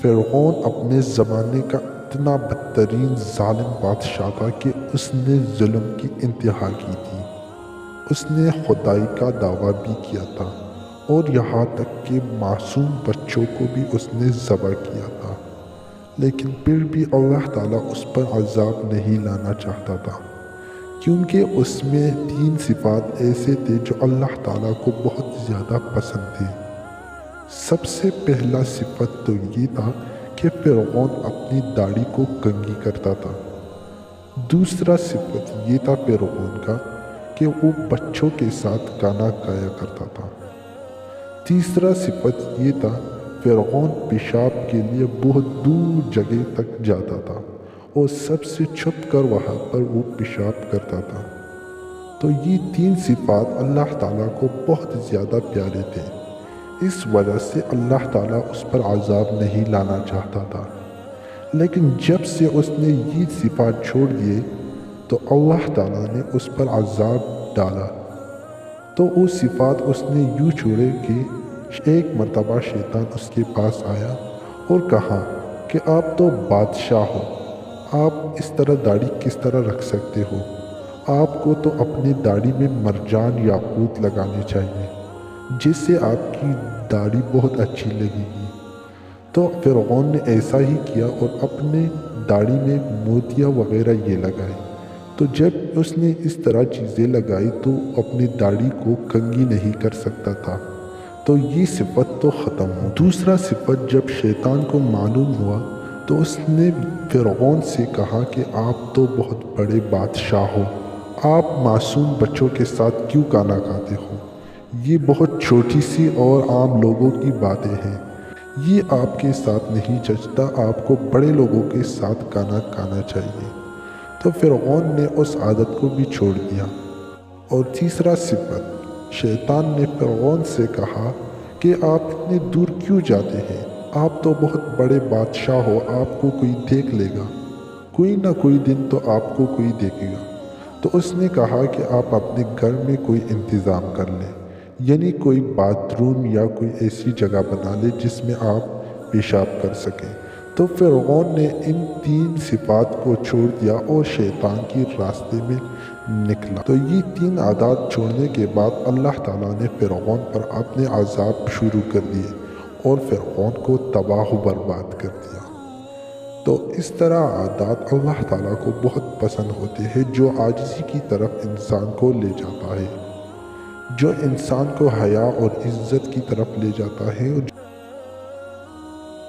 فرعون اپنے زمانے کا اتنا بدترین ظالم بادشاہ تھا کہ اس نے ظلم کی انتہا کی تھی۔ اس نے خدائی کا دعویٰ بھی کیا تھا اور یہاں تک کہ معصوم بچوں کو بھی اس نے ذبح کیا تھا، لیکن پھر بھی اللہ تعالیٰ اس پر عذاب نہیں لانا چاہتا تھا، کیونکہ اس میں 3 صفات ایسے تھے جو اللہ تعالیٰ کو بہت زیادہ پسند تھے۔ سب سے پہلا صفت تو یہ تھا کہ فرعون اپنی داڑھی کو کنگھی کرتا تھا۔ دوسرا صفت یہ تھا فرعون کا کہ وہ بچوں کے ساتھ کھانا کھایا کرتا تھا۔ تیسرا صفت یہ تھا فرعون پیشاب کے لیے بہت دور جگہ تک جاتا تھا اور سب سے چھپ کر وہاں پر وہ پیشاب کرتا تھا۔ تو یہ 3 صفات اللہ تعالیٰ کو بہت زیادہ پیارے تھے، اس وجہ سے اللہ تعالیٰ اس پر عذاب نہیں لانا چاہتا تھا۔ لیکن جب سے اس نے یہ صفات چھوڑ دیے تو اللہ تعالیٰ نے اس پر عذاب ڈالا۔ تو وہ صفات اس نے یوں چھوڑے کہ ایک مرتبہ شیطان اس کے پاس آیا اور کہا کہ آپ تو بادشاہ ہو، آپ اس طرح داڑھی کس طرح رکھ سکتے ہو؟ آپ کو تو اپنی داڑھی میں مرجان یاقوت لگانے چاہیے، جس سے آپ کی داڑھی بہت اچھی لگے گی۔ تو فرعون نے ایسا ہی کیا اور اپنے داڑھی میں موتیاں وغیرہ یہ لگائے۔ تو جب اس نے اس طرح چیزیں لگائی تو اپنی داڑھی کو کنگھی نہیں کر سکتا تھا، تو یہ صفت تو ختم ہو۔ دوسرا صفت جب شیطان کو معلوم ہوا تو اس نے فرعون سے کہا کہ آپ تو بہت بڑے بادشاہ ہو، آپ معصوم بچوں کے ساتھ کیوں کھانا کھاتے ہو؟ یہ بہت چھوٹی سی اور عام لوگوں کی باتیں ہیں، یہ آپ کے ساتھ نہیں جچتا، آپ کو بڑے لوگوں کے ساتھ کھانا کھانا چاہیے۔ تو فرعون نے اس عادت کو بھی چھوڑ دیا۔ اور تیسرا صفت، شیطان نے فرعون سے کہا کہ آپ اتنے دور کیوں جاتے ہیں؟ آپ تو بہت بڑے بادشاہ ہو، آپ کو کوئی دیکھ لے گا، کوئی نہ کوئی دن تو آپ کو کوئی دیکھے گا۔ تو اس نے کہا کہ آپ اپنے گھر میں کوئی انتظام کر لیں، یعنی کوئی باتھ روم یا کوئی ایسی جگہ بنا لیں جس میں آپ پیشاب کر سکیں۔ تو فرعون نے ان 3 صفات کو چھوڑ دیا اور شیطان کی راستے میں نکلا۔ تو یہ 3 عادات چھوڑنے کے بعد اللہ تعالیٰ نے فرعون پر اپنے عذاب شروع کر دیے اور فرعون کو تباہ و برباد کر دیا۔ تو اس طرح عادات اللہ تعالیٰ کو بہت پسند ہوتے ہیں، جو عاجزی کی طرف انسان کو لے جاتا ہے، جو انسان کو حیا اور عزت کی طرف لے جاتا ہے،